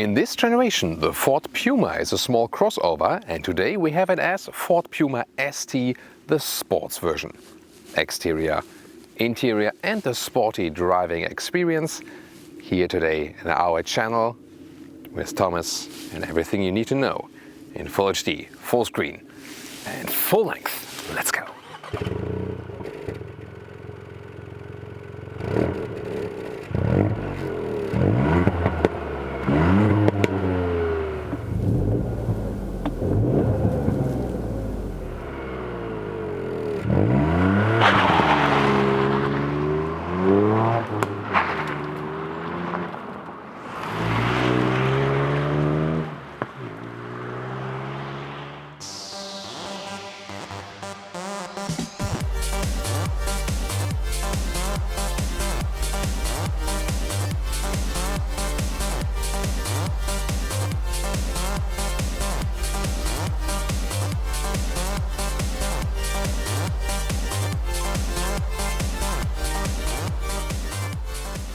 In this generation, the Ford Puma is a small crossover, and today we have it as Ford Puma ST, the sports version. Exterior, interior and the sporty driving experience here today in our channel with Thomas and everything you need to know in Full HD, full screen and full length. Let's go!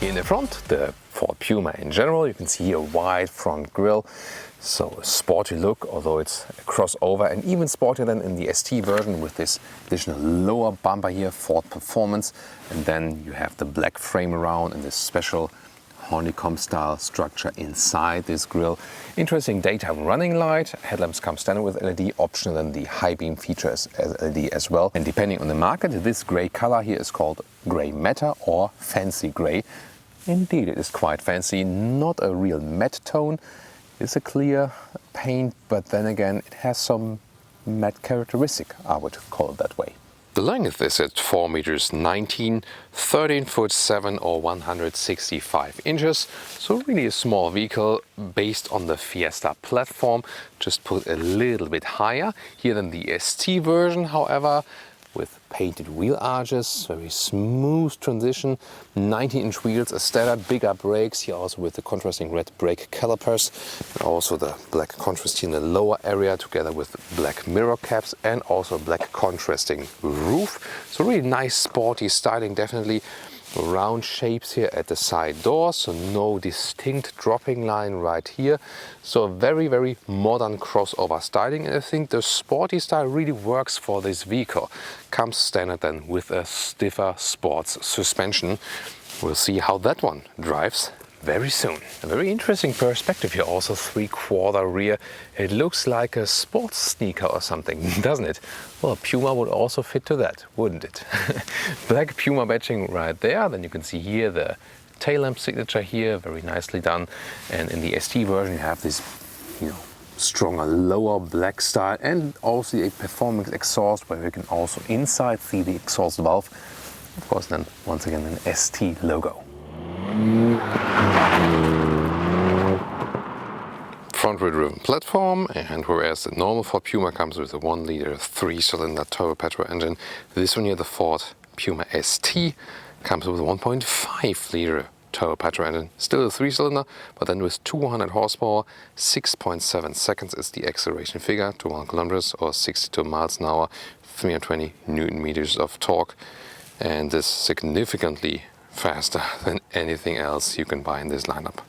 In the front, the Ford Puma in general, you can see a wide front grille, so a sporty look, although it's a crossover, and even sportier than in the ST version with this additional lower bumper here, Ford Performance, and then you have the black frame around and this special honeycomb style structure inside this grille. Interesting daytime running light, headlamps come standard with LED, optional and the high beam features as LED as well. And depending on the market, this grey color here is called grey matter or fancy grey. Indeed, it is quite fancy, not a real matte tone. It's a clear paint, but then again, it has some matte characteristic, I would call it that way. The length is at 4 meters 19, 13 foot 7 or 165 inches. So really a small vehicle based on the Fiesta platform, just put a little bit higher here than the ST version, however, with painted wheel arches, very smooth transition, 19-inch wheels, a standard bigger brakes here also with the contrasting red brake calipers, and also the black contrast here in the lower area together with black mirror caps and also black contrasting roof. So really nice sporty styling, definitely. Round shapes here at the side doors, so no distinct dropping line right here. So a very modern crossover styling, and I think the sporty style really works for this vehicle. Comes standard then with a stiffer sports suspension. We'll see how that one drives very soon. A very interesting perspective here, also 3/4 rear. It looks like a sports sneaker or something, doesn't it? Well, Puma would also fit to that, wouldn't it? Black Puma badging right there. Then you can see here the tail lamp signature here, very nicely done. And in the ST version you have this, stronger lower black style and also a performance exhaust where you can also inside see the exhaust valve. Of course then once again an ST logo. Front-wheel driven platform, and whereas the normal Ford Puma comes with a 1-liter 3-cylinder turbo petrol engine, this one here, the Ford Puma ST, comes with a 1.5-liter turbo petrol engine. Still a 3-cylinder, but then with 200 horsepower, 6.7 seconds is the acceleration figure to 1 kilometers or 62 miles an hour, 320 Newton meters of torque, and this significantly faster than anything else you can buy in this lineup.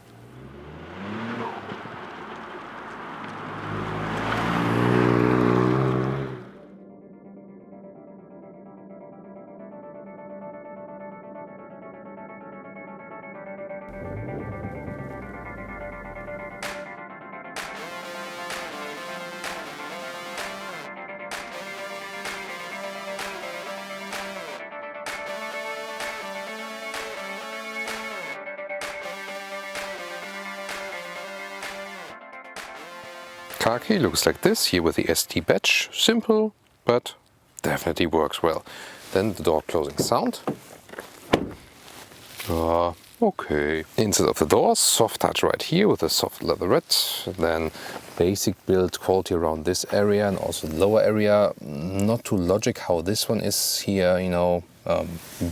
Car key looks like this, here with the ST badge. Simple, but definitely works well. Then the door closing sound. Okay. Inside of the doors, soft touch right here with a soft leatherette. Then basic build quality around this area and also the lower area. Not too logic how this one is here,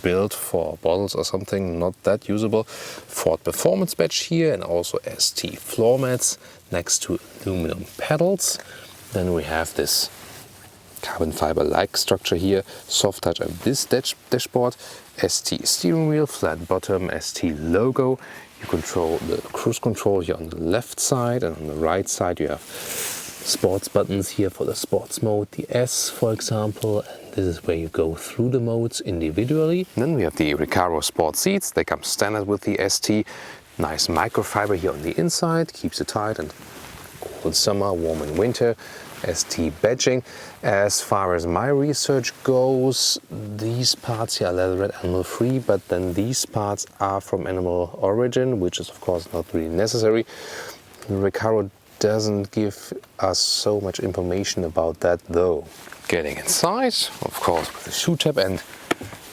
built for bottles or something, not that usable. Ford Performance badge here and also ST floor mats next to aluminum pedals. Then we have this carbon fiber-like structure here, soft touch on this dashboard, ST steering wheel, flat bottom, ST logo. You control the cruise control here on the left side, and on the right side you have sports buttons here for the sports mode, the S for example, and this is where you go through the modes individually. And then we have the Recaro sport seats. They come standard with the ST. Nice microfiber here on the inside, keeps it tight and cool in summer, warm in winter. ST badging. As far as my research goes, these parts here are leatherette animal free, but then these parts are from animal origin, which is of course not really necessary. Recaro doesn't give us so much information about that though. Getting inside, of course, with the shoe tab, and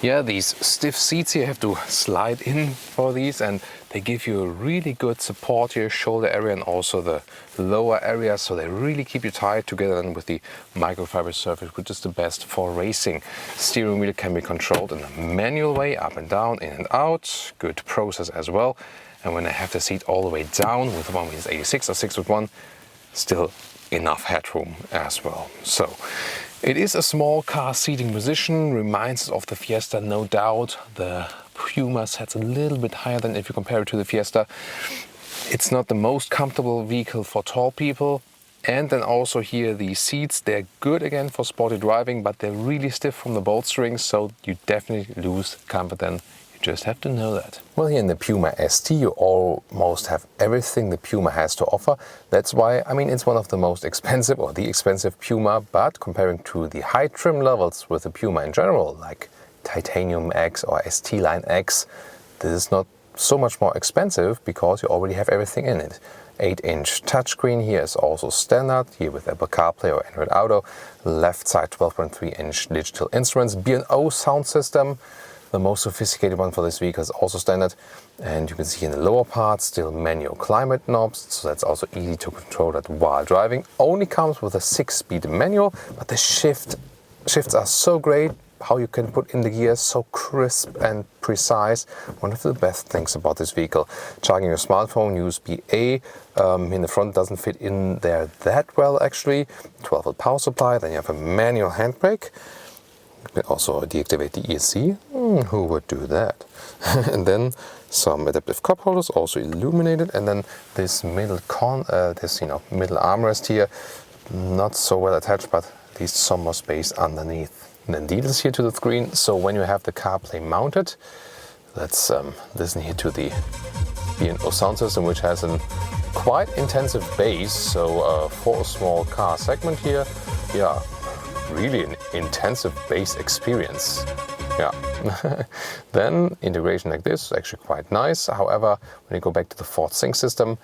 yeah, these stiff seats here have to slide in for these, and they give you a really good support here, shoulder area and also the lower area, so they really keep you tight together then with the microfiber surface, which is the best for racing. Steering wheel can be controlled in a manual way, up and down, in and out, good process as well. And when I have the seat all the way down with the 1.86 or 6.1, still enough headroom as well. So it is a small car seating position, reminds us of the Fiesta, no doubt. The Puma sets a little bit higher than if you compare it to the Fiesta. It's not the most comfortable vehicle for tall people. And then also here the seats, they're good again for sporty driving, but they're really stiff from the bolsterings, so you definitely lose comfort then. Just have to know that. Well, here in the Puma ST you almost have everything the Puma has to offer. That's why, I mean, it's one of the most expensive or the expensive Puma, but comparing to the high trim levels with the Puma in general, like Titanium X or ST Line X, this is not so much more expensive because you already have everything in it. 8-inch touchscreen here is also standard, here with Apple CarPlay or Android Auto. Left side 12.3-inch digital instruments, B&O sound system. The most sophisticated one for this vehicle is also standard, and you can see in the lower part still manual climate knobs, so that's also easy to control that while driving. Only comes with a 6-speed manual, but the shifts are so great, how you can put in the gears so crisp and precise. One of the best things about this vehicle. Charging your smartphone, USB-A in the front doesn't fit in there that well actually. 12-volt power supply, then you have a manual handbrake. You can also deactivate the ESC. Who would do that? And then some adaptive cup holders, also illuminated, and then this middle middle armrest here, not so well attached, but at least some more space underneath. And then details here to the screen. So when you have the CarPlay mounted, let's listen here to the B&O sound system, which has a quite intensive bass. So for a small car segment here, yeah, really an intensive bass experience. Yeah. Then integration like this is actually quite nice. However, when you go back to the Ford Sync system,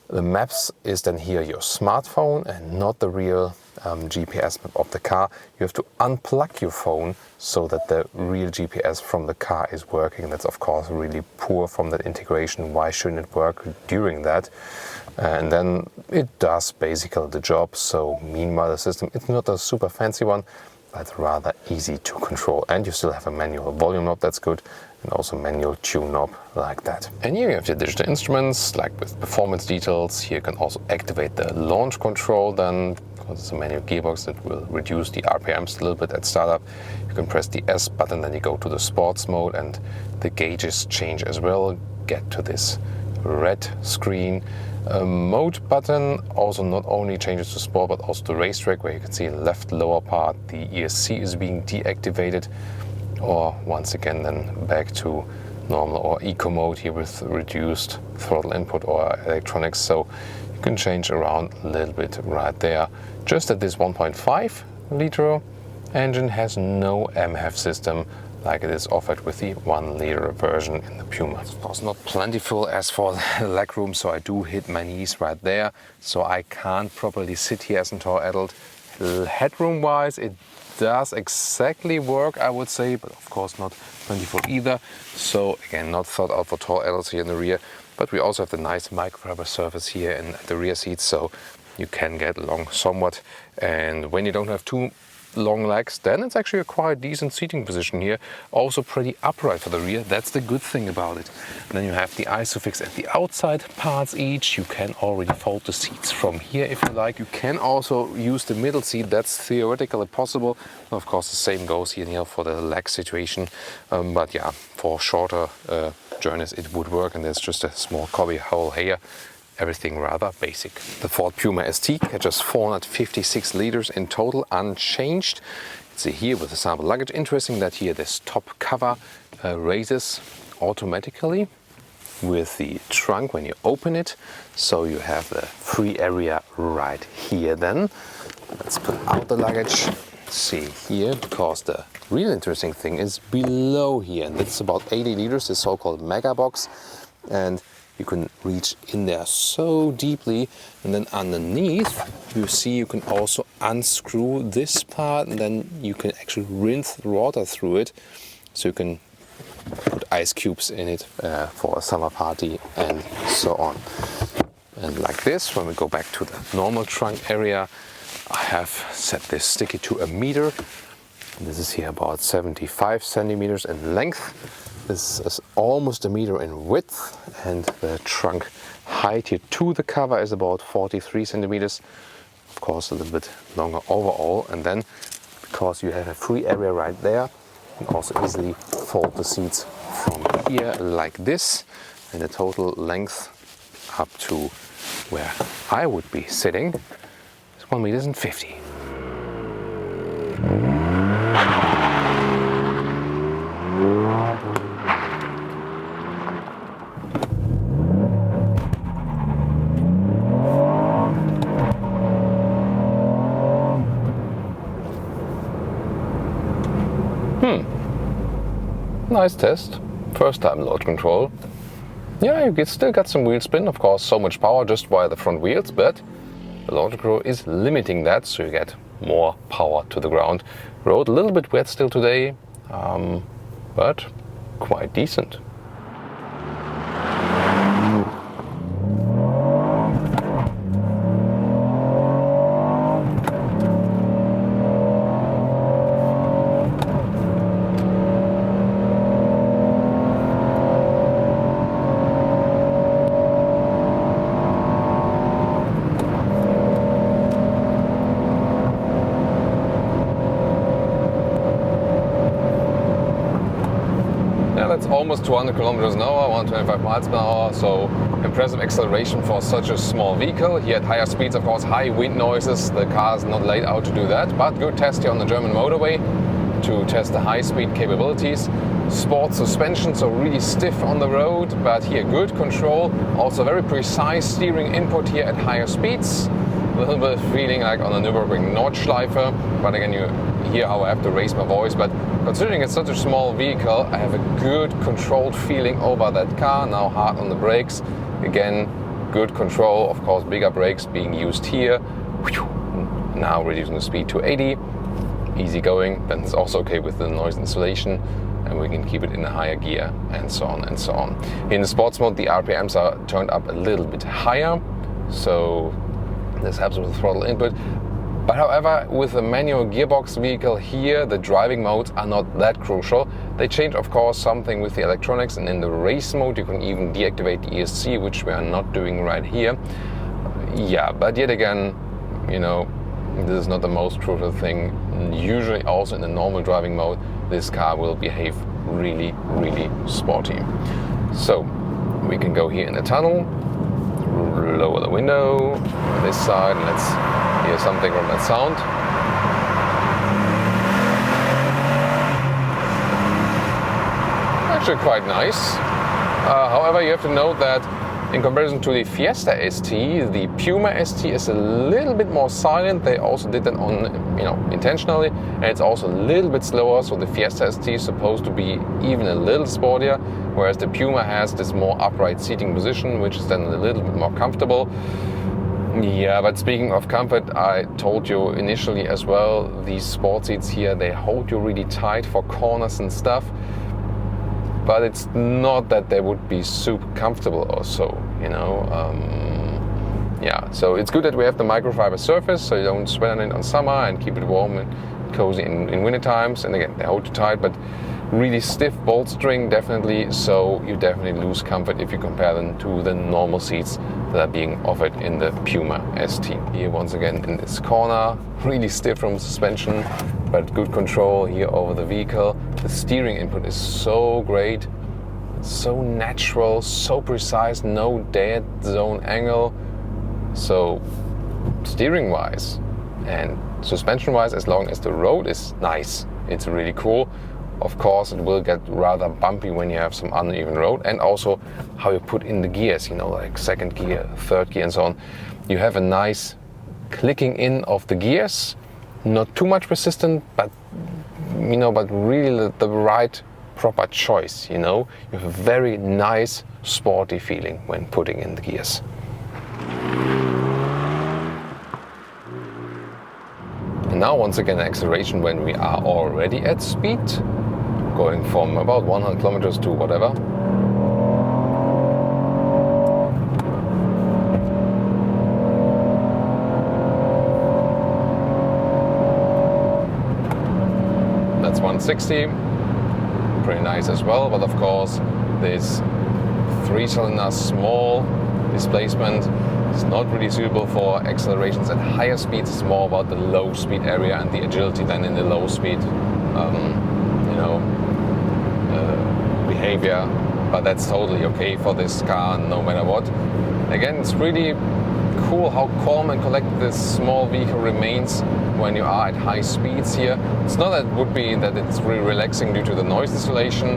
the maps is then here your smartphone and not the real GPS map of the car. You have to unplug your phone so that the real GPS from the car is working. That's of course really poor from that integration. Why shouldn't it work during that? And then it does basically the job. So meanwhile the system, it's not a super fancy one, but rather easy to control. And you still have a manual volume knob, that's good, and also manual tune knob like that. And here you have the digital instruments, like with performance details. Here you can also activate the launch control then, because it's a manual gearbox that will reduce the RPMs a little bit at startup. You can press the S button, then you go to the sports mode, and the gauges change as well. Get to this red screen. Mode button also not only changes to sport but also to racetrack, where you can see in the left lower part the ESC is being deactivated, or once again then back to normal or eco mode here with reduced throttle input or electronics. So you can change around a little bit right there. Just that this 1.5 liter engine has no MHEV system like it is offered with the 1 liter version in the Puma. It's of course not plentiful as for the leg room, so I do hit my knees right there, so I can't properly sit here as a tall adult. Headroom wise it does exactly work, I would say, but of course not plentiful either. So again, not thought out for tall adults here in the rear, but we also have the nice microfiber surface here in the rear seats, so you can get along somewhat. And when you don't have too long legs, then it's actually a quite decent seating position here. Also pretty upright for the rear. That's the good thing about it. And then you have the ISOFIX at the outside parts each. You can already fold the seats from here if you like. You can also use the middle seat. That's theoretically possible. Of course, the same goes here for the leg situation. But yeah, for shorter journeys it would work. And there's just a small cubby hole here. Everything rather basic. The Ford Puma ST catches 456 liters in total, unchanged. See here with the sample luggage. Interesting that here this top cover raises automatically with the trunk when you open it. So you have the free area right here then. Let's put out the luggage. See here, because the really interesting thing is below here, and it's about 80 liters, the so-called megabox. And you can reach in there so deeply, and then underneath you see you can also unscrew this part, and then you can actually rinse the water through it, so you can put ice cubes in it for a summer party and so on. And like this, when we go back to the normal trunk area, I have set this sticky to a meter. This is here about 75 centimeters in length. This is almost a meter in width, and the trunk height here to the cover is about 43 centimeters. Of course, a little bit longer overall. And then, because you have a free area right there, you can also easily fold the seats from here like this. And the total length up to where I would be sitting is 1.50 meters. Nice test. First time load control. Yeah, you still got some wheel spin, of course, so much power just via the front wheels, but the load control is limiting that, so you get more power to the ground. Road a little bit wet still today, but quite decent. That's almost 200 kilometers an hour, 125 miles per hour, so impressive acceleration for such a small vehicle. Here at higher speeds, of course, high wind noises, the car is not laid out to do that, but good test here on the German motorway to test the high speed capabilities. Sport suspension, so really stiff on the road, but here good control, also very precise steering input here at higher speeds. A little bit feeling like on a Nürburgring Nordschleife, but again you hear how I have to raise my voice, but considering it's such a small vehicle, I have a good controlled feeling over that car. Now hard on the brakes, again good control, of course bigger brakes being used here. Now reducing the speed to 80, easy going, then it's also okay with the noise insulation, and we can keep it in a higher gear and so on and so on. In the sports mode the RPMs are turned up a little bit higher, so this helps with throttle input. But however, with a manual gearbox vehicle here, the driving modes are not that crucial. They change, of course, something with the electronics, and in the race mode you can even deactivate the ESC, which we are not doing right here. Yeah, but yet again, you know, this is not the most crucial thing. Usually also in the normal driving mode, this car will behave really, really sporty. So we can go here in the tunnel, lower the window on this side, and let's hear something from that sound. Actually quite nice. However, you have to note that in comparison to the Fiesta ST, the Puma ST is a little bit more silent. They also did that on, intentionally, and it's also a little bit slower. So the Fiesta ST is supposed to be even a little sportier, whereas the Puma has this more upright seating position, which is then a little bit more comfortable. Yeah, but speaking of comfort, I told you initially as well, these sport seats here, they hold you really tight for corners and stuff. But it's not that they would be super comfortable or so, Yeah, so it's good that we have the microfiber surface, so you don't sweat on it on summer and keep it warm and cozy in winter times, and again, they hold you tight, but really stiff bolt string definitely, so you definitely lose comfort if you compare them to the normal seats that are being offered in the Puma ST. Here once again in this corner, really stiff from suspension, but good control here over the vehicle. The steering input is so great, so natural, so precise, no dead zone angle. So steering wise and suspension wise, as long as the road is nice, it's really cool. Of course, it will get rather bumpy when you have some uneven road, and also how you put in the gears, you know, like second gear, third gear and so on. You have a nice clicking in of the gears, not too much resistant, but you know, but really the right proper choice, you know. You have a very nice sporty feeling when putting in the gears. And now once again acceleration when we are already at speed, going from about 100 kilometers to whatever. That's 160, pretty nice as well, but of course this 3-cylinder small displacement is not really suitable for accelerations at higher speeds. It's more about the low speed area and the agility than in the low speed behavior, but that's totally okay for this car no matter what. Again, it's really cool how calm and collected this small vehicle remains when you are at high speeds here. It's not that it would be that it's really relaxing due to the noise insulation,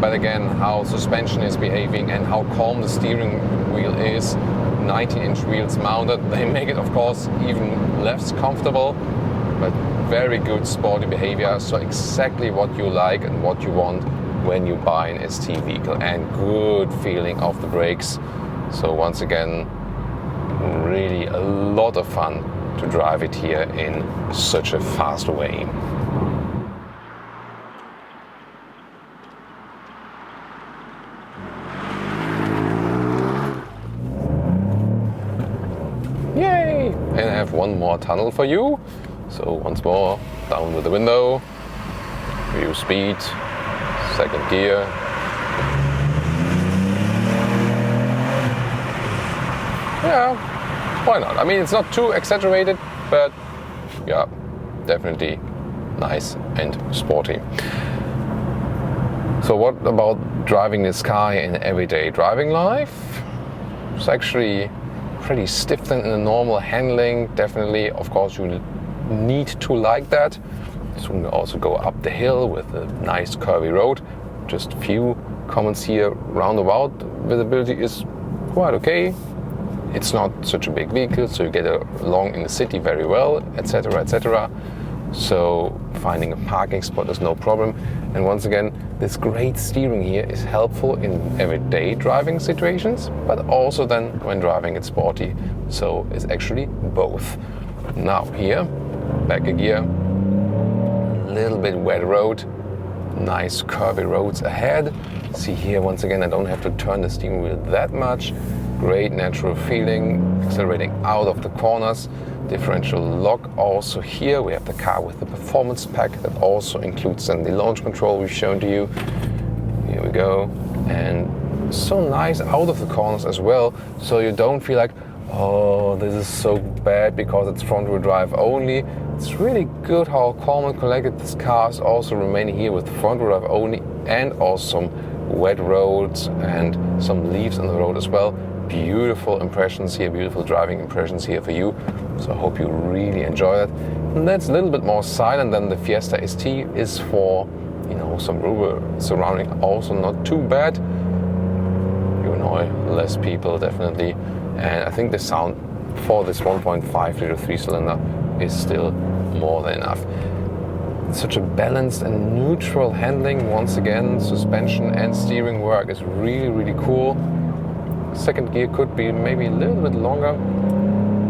but again, how suspension is behaving and how calm the steering wheel is. 19-inch wheels mounted, they make it of course even less comfortable, but very good sporty behavior. So exactly what you like and what you want when you buy an ST vehicle, and good feeling of the brakes. So once again, really a lot of fun to drive it here in such a fast way. Yay! And I have one more tunnel for you. So once more, down with the window, view speed, second gear. Yeah, why not? I mean, it's not too exaggerated, but yeah, definitely nice and sporty. So what about driving this car in everyday driving life? It's actually pretty stiff than in the normal handling. Definitely, of course, you need to like that. So we also go up the hill with a nice curvy road. Just a few comments here. Roundabout visibility is quite okay. It's not such a big vehicle, so you get along in the city very well, etc., etc. So finding a parking spot is no problem. And once again, this great steering here is helpful in everyday driving situations, but also then when driving it sporty. So it's actually both. Now here, back a gear, a little bit wet road, nice curvy roads ahead. See here, once again, I don't have to turn the steering wheel that much. Great natural feeling, accelerating out of the corners. Differential lock also here. We have the car with the performance pack that also includes then the launch control we've shown to you. Here we go. And so nice out of the corners as well, so you don't feel like, oh, this is so bad because it's front wheel drive only. It's really good how calm and collected this car is also remaining here with front wheel drive only, and also some wet roads and some leaves on the road as well. Beautiful impressions here, beautiful driving impressions here for you. So I hope you really enjoy that. And that's a little bit more silent than the Fiesta ST is for, you know, some rural surrounding. Also not too bad. You annoy less people definitely. And I think the sound for this 1.5 liter 3-cylinder is still more than enough. Such a balanced and neutral handling. Once again, suspension and steering work is really, really cool. Second gear could be maybe a little bit longer,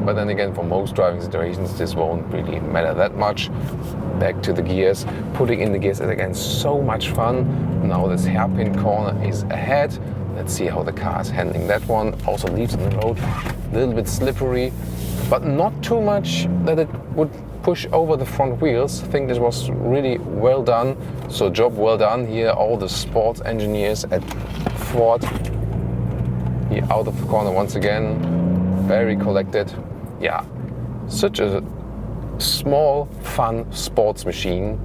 but then again, for most driving situations, this won't really matter that much. Back to the gears. Putting in the gears is again so much fun. Now this hairpin corner is ahead. Let's see how the car is handling that one. Also leaves on the road, a little bit slippery. but not too much that it would push over the front wheels. I think this was really well done. So job well done here, all the sports engineers at Ford. Here out of the corner once again, very collected. Yeah, such a small, fun sports machine,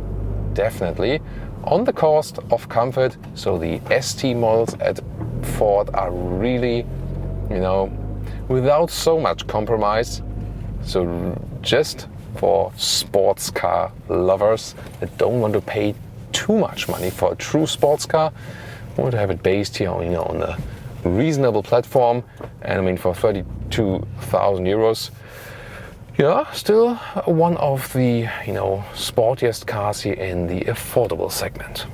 definitely. On the cost of comfort, so the ST models at Ford are really, you know, without so much compromise. So just for sports car lovers that don't want to pay too much money for a true sports car, want to have it based here, you know, on a reasonable platform. And I mean, for 32,000 euros, yeah, still one of the, you know, sportiest cars here in the affordable segment.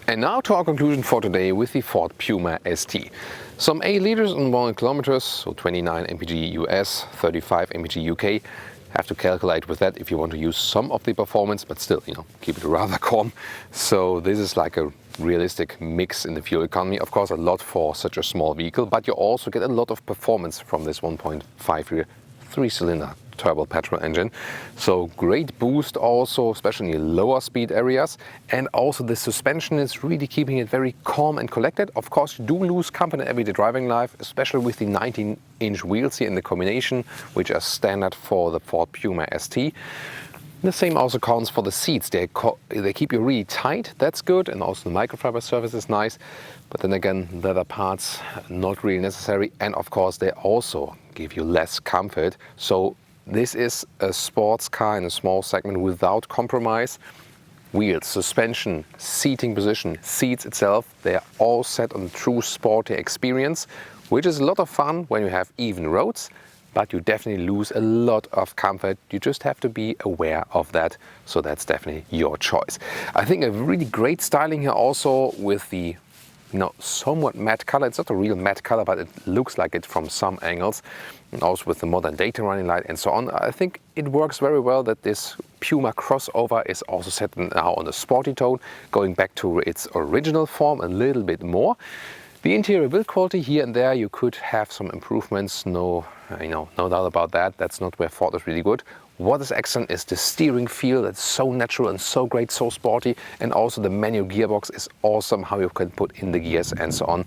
And now to our conclusion for today with the Ford Puma ST. Some 8 liters and 1 kilometers, so 29 mpg US, 35 mpg UK. Have to calculate with that if you want to use some of the performance, but still, you know, keep it rather calm. So this is like a realistic mix in the fuel economy. Of course, a lot for such a small vehicle, but you also get a lot of performance from this 1.5 liter 3-cylinder turbo petrol engine. So great boost also, especially in lower speed areas. And also the suspension is really keeping it very calm and collected. Of course, you do lose comfort in everyday driving life, especially with the 19-inch wheels here in the combination, which are standard for the Ford Puma ST. The same also counts for the seats. They keep you really tight, that's good, and also the microfiber surface is nice. But then again, leather parts, not really necessary. And of course, they also give you less comfort. So this is a sports car in a small segment without compromise. Wheels, suspension, seating position, seats itself, they are all set on a true sporty experience, which is a lot of fun when you have even roads. But you definitely lose a lot of comfort. You just have to be aware of that. So that's definitely your choice. I think a really great styling here also with the, you know, somewhat matte color. It's not a real matte color, but it looks like it from some angles. And also with the modern daytime running light and so on. I think it works very well that this Puma crossover is also set now on the sporty tone, going back to its original form a little bit more. The interior build quality here and there, you could have some improvements, no doubt about that. That's not where Ford is really good. What is excellent is the steering feel. That's so natural and so great, so sporty. And also the manual gearbox is awesome, how you can put in the gears and so on.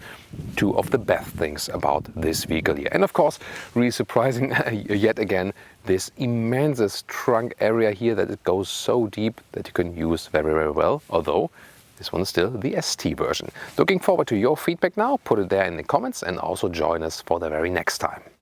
Two of the best things about this vehicle here. And of course, really surprising yet again, this immense trunk area here, that it goes so deep that you can use very, very well. Although this one is still the ST version. Looking forward to your feedback now. Put it there in the comments and also join us for the very next time.